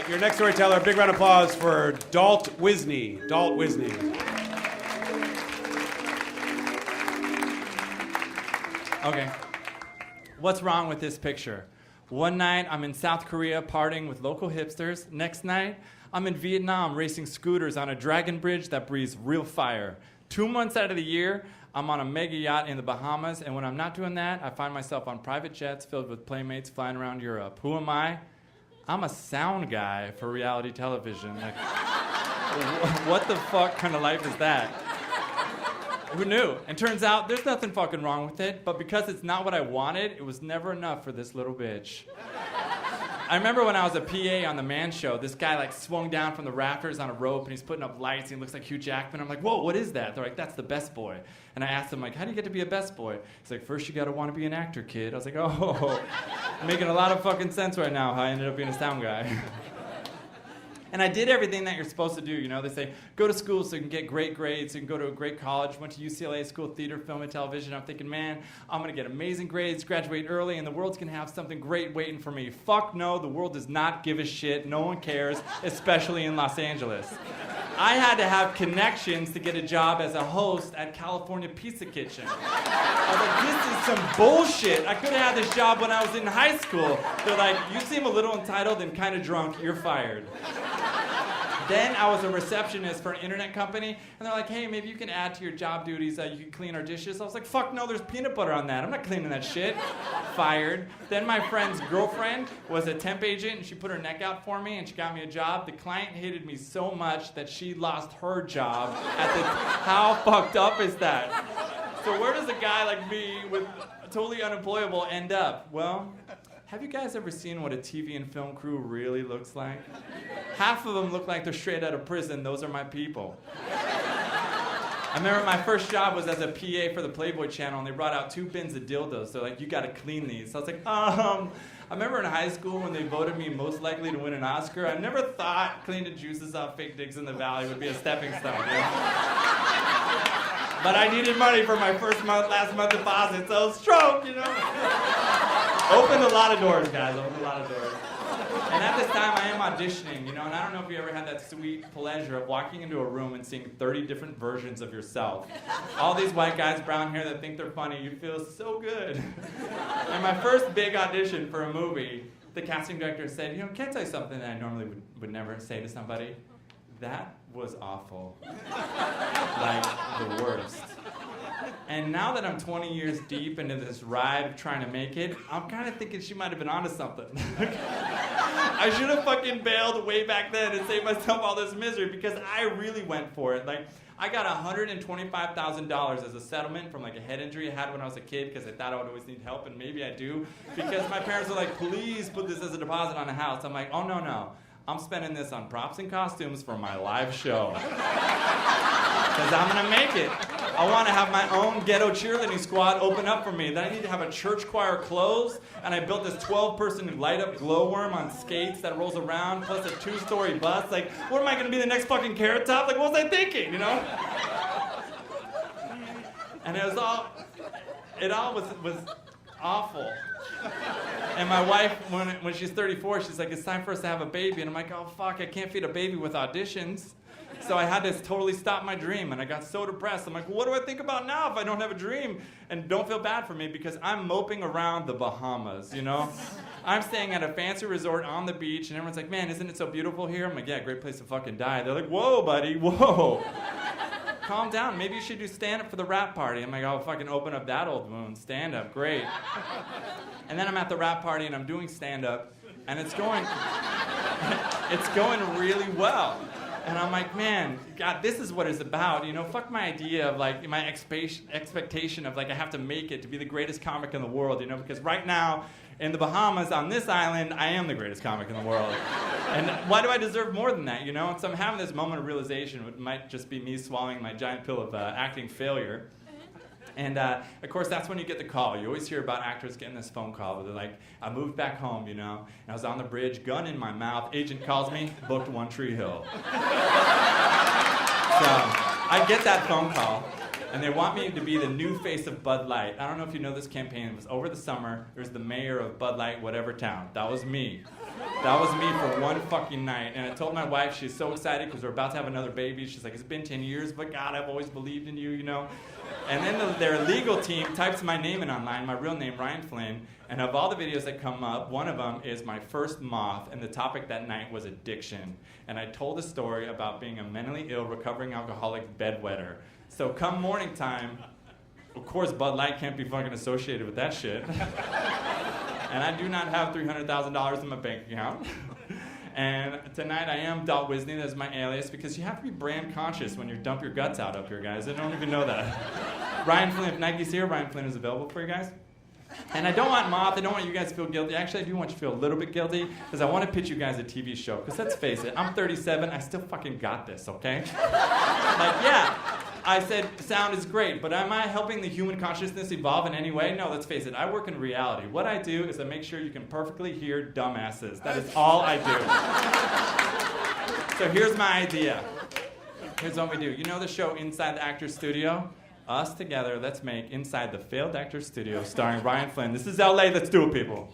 Your next storyteller, big round of applause for Dalt Wisney. Dalt Wisney. Okay. What's wrong with this picture? One night, I'm in South Korea partying with local hipsters. Next night, I'm in Vietnam racing scooters on a dragon bridge that breathes real fire. 2 months out of the year, I'm on a mega yacht in the Bahamas, and when I'm not doing that, I find myself on private jets filled with playmates flying around Europe. Who am I? I'm a sound guy for reality television. Like, what the fuck kind of life is that? Who knew? And turns out there's nothing fucking wrong with it, but because it's not what I wanted, it was never enough for this little bitch. I remember when I was a PA on the Man Show, this guy like swung down from the rafters on a rope and he's putting up lights and he looks like Hugh Jackman. I'm like, whoa, what is that? They're like, that's the best boy. And I asked him, like, how do you get to be a best boy? He's like, first you gotta want to be an actor, kid. I was like, oh, making a lot of fucking sense right now how I ended up being a sound guy. And I did everything that you're supposed to do. You know, they say, go to school so you can get great grades, so you can go to a great college. Went to UCLA School of Theater, Film, and Television. I'm thinking, man, I'm going to get amazing grades, graduate early, and the world's going to have something great waiting for me. Fuck no, the world does not give a shit. No one cares, especially in Los Angeles. I had to have connections to get a job as a host at California Pizza Kitchen. I was like, this is some bullshit. I could have had this job when I was in high school. They're like, you seem a little entitled and kind of drunk. You're fired. Then I was a receptionist for an internet company, and they're like, hey, maybe you can add to your job duties, you can clean our dishes. I was like, fuck no, there's peanut butter on that. I'm not cleaning that shit. Fired. Then my friend's girlfriend was a temp agent, and she put her neck out for me, and she got me a job. The client hated me so much that she lost her job at the... How fucked up is that? So where does a guy like me, with totally unemployable, end up? Well... Have you guys ever seen what a TV and film crew really looks like? Half of them look like they're straight out of prison. Those are my people. I remember my first job was as a PA for the Playboy channel, and they brought out 2 bins of dildos. They're like, you gotta clean these. So I was like, I remember in high school when they voted me most likely to win an Oscar, I never thought cleaning juices off fake dicks in the valley would be a stepping stone. You know? But I needed money for my last month deposit, so stroke, you know? Opened a lot of doors, guys, opened a lot of doors. And at this time, I am auditioning, you know, and I don't know if you ever had that sweet pleasure of walking into a room and seeing 30 different versions of yourself. All these white guys, brown hair, that think they're funny, you feel so good. And my first big audition for a movie, the casting director said, you know, can I tell you something that I normally would never say to somebody? That was awful. Like, the worst. And now that I'm 20 years deep into this ride of trying to make it, I'm kind of thinking she might have been onto something. I should have fucking bailed way back then and saved myself all this misery because I really went for it. Like, I got $125,000 as a settlement from like a head injury I had when I was a kid because I thought I would always need help, and maybe I do. Because my parents were like, please put this as a deposit on a house. I'm like, oh, no. I'm spending this on props and costumes for my live show. Because I'm going to make it. I want to have my own ghetto cheerleading squad open up for me. Then I need to have a church choir close, and I built this 12-person light-up glowworm on skates that rolls around, plus a 2-story bus. Like, what am I going to be, the next fucking Carrot Top? Like, what was I thinking, you know? And it all was awful. And my wife, when she's 34, she's like, it's time for us to have a baby. And I'm like, oh, fuck, I can't feed a baby with auditions. So I had to totally stop my dream, and I got so depressed. I'm like, well, what do I think about now if I don't have a dream? And don't feel bad for me because I'm moping around the Bahamas, you know? I'm staying at a fancy resort on the beach, and everyone's like, man, isn't it so beautiful here? I'm like, yeah, great place to fucking die. They're like, whoa, buddy, whoa. Calm down. Maybe you should do stand-up for the rap party. I'm like, I'll fucking open up that old wound. Stand-up, great. And then I'm at the rap party, and I'm doing stand-up, and it's going really well. And I'm like, man, God, this is what it's about. You know, fuck my idea of, like, my expectation of, like, I have to make it to be the greatest comic in the world, you know? Because right now, in the Bahamas, on this island, I am the greatest comic in the world. And why do I deserve more than that, you know? And so I'm having this moment of realization. It might just be me swallowing my giant pill of acting failure. And, of course, that's when you get the call. You always hear about actors getting this phone call where they're like, I moved back home, you know, and I was on the bridge, gun in my mouth, agent calls me, booked One Tree Hill. So I get that phone call, and they want me to be the new face of Bud Light. I don't know if you know this campaign. It was over the summer. There was the mayor of Bud Light, whatever town. That was me. That was me for one fucking night. And I told my wife, she's so excited because we're about to have another baby. She's like, it's been 10 years, but God, I've always believed in you, you know? And then their legal team types my name in online, my real name, Ryan Flynn. And of all the videos that come up, one of them is my first Moth, and the topic that night was addiction. And I told a story about being a mentally ill, recovering alcoholic bedwetter. So come morning time, of course Bud Light can't be fucking associated with that shit. And I do not have $300,000 in my bank account. And tonight I am Dalt Wisney, that's my alias, because you have to be brand conscious when you dump your guts out up here, guys. I don't even know that. Ryan Flynn, if Nike's here, Ryan Flynn is available for you guys. And I don't want Moth, I don't want you guys to feel guilty. Actually, I do want you to feel a little bit guilty, because I want to pitch you guys a TV show. Because let's face it, I'm 37, I still fucking got this, okay? Like, yeah, I said sound is great, but am I helping the human consciousness evolve in any way? No, let's face it, I work in reality. What I do is I make sure you can perfectly hear dumbasses. That is all I do. So here's my idea. Here's what we do. You know the show Inside the Actor's Studio? Us together, let's make Inside the Failed Actor's Studio starring Ryan Flynn. This is LA, let's do it, people.